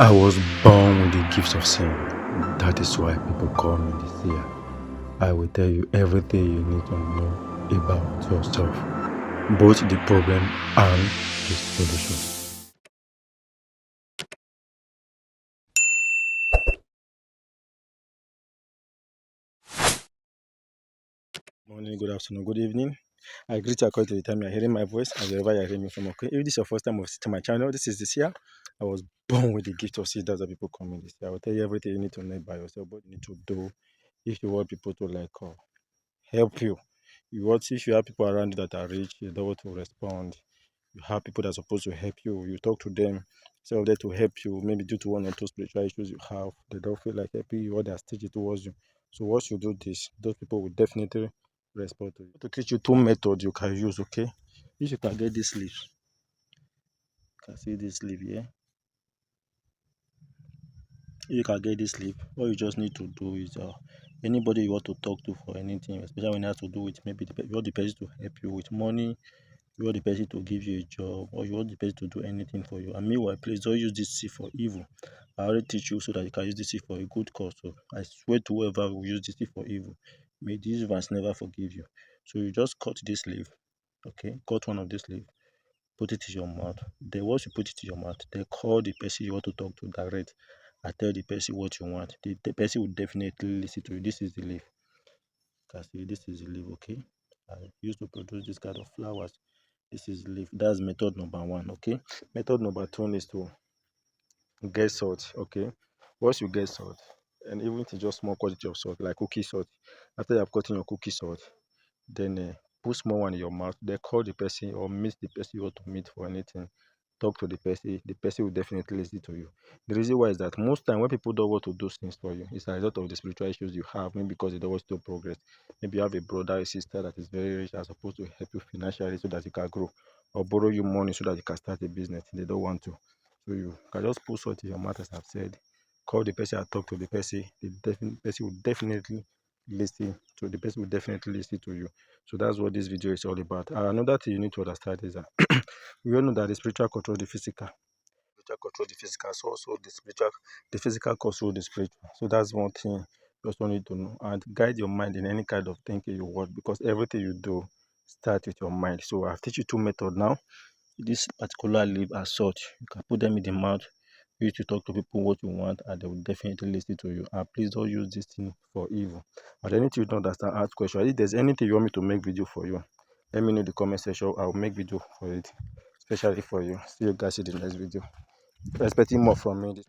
I was born with the gift of seeing. That is why people call me the seer. I will tell you everything you need to know about yourself, both the problem and the solution. Morning, good afternoon, good evening. I greet you according to the time you are hearing my voice and wherever you are hearing me from. Okay, if this is your first time visiting my channel, this is the seer. I was born with the gift of seeing. That's why people call me the seer. I will tell you everything you need to know about yourself, what you need to do if you want people to help you. If you have people around you that are rich, you don't want to respond. You have people that are supposed to help you. You talk to them, instead of them to help you, maybe due to one or two spiritual issues you have, they don't feel like helping you or they are stingy towards you. So once you do this, those people will definitely respond to you. To teach you two methods you can use, okay? If you can get this leaf, you can see this leaf here. If you can get this leaf, all you just need to do is anybody you want to talk to for anything, especially when it has to do with maybe you want the person to help you with money, you want the person to give you a job, or you want the person to do anything for you. And meanwhile, please don't use this seed for evil. I already teach you so that you can use this seed for a good cause. So I swear to whoever will use this seed for evil, may these ones never forgive you. So you just cut this leaf, okay? Cut one of this leaf, put it in your mouth. Then once you put it in your mouth, then call the person you want to talk to direct. I tell the person what you want. The person will definitely listen to you. This is the leaf. You can see this is the leaf, okay? I used to produce this kind of flowers. This is leaf. That's method number one, okay? Method number two is to get salt, okay? Once you get salt, and even if it's just small quantity of salt, like cookie salt, after you have gotten your cookie salt, then put small one in your mouth, then call the person or meet the person you want to meet for anything. Talk to the person will definitely listen to you. The reason why is that most time when people don't want to do things for you, it's a result of the spiritual issues you have, maybe because they don't want to progress. Maybe you have a brother or sister that is very rich as supposed to help you financially so that you can grow, or borrow you money so that you can start a business. They don't want to. So you can just put salt in your mouth, as I've said. Call the person and talk to the person. Person will definitely listen to the person will definitely listen to you. So that's what this video is all about. Another thing you need to understand is that we all know that the spiritual control the physical. Spiritual control the physical, so also the physical control the spiritual. So that's one thing you also need to know. And guide your mind in any kind of thinking you want, because everything you do starts with your mind. So I've teach you two methods now. This particular leaf and salt, you can put them in the mouth, use to talk to people what you want, and they will definitely listen to you. And please don't use this thing for evil. And anything you don't understand, ask questions. If there's anything you want me to make video for you, let me know in the comment section. I'll make video for it, especially for you. See you guys in the next video. Expecting more from me.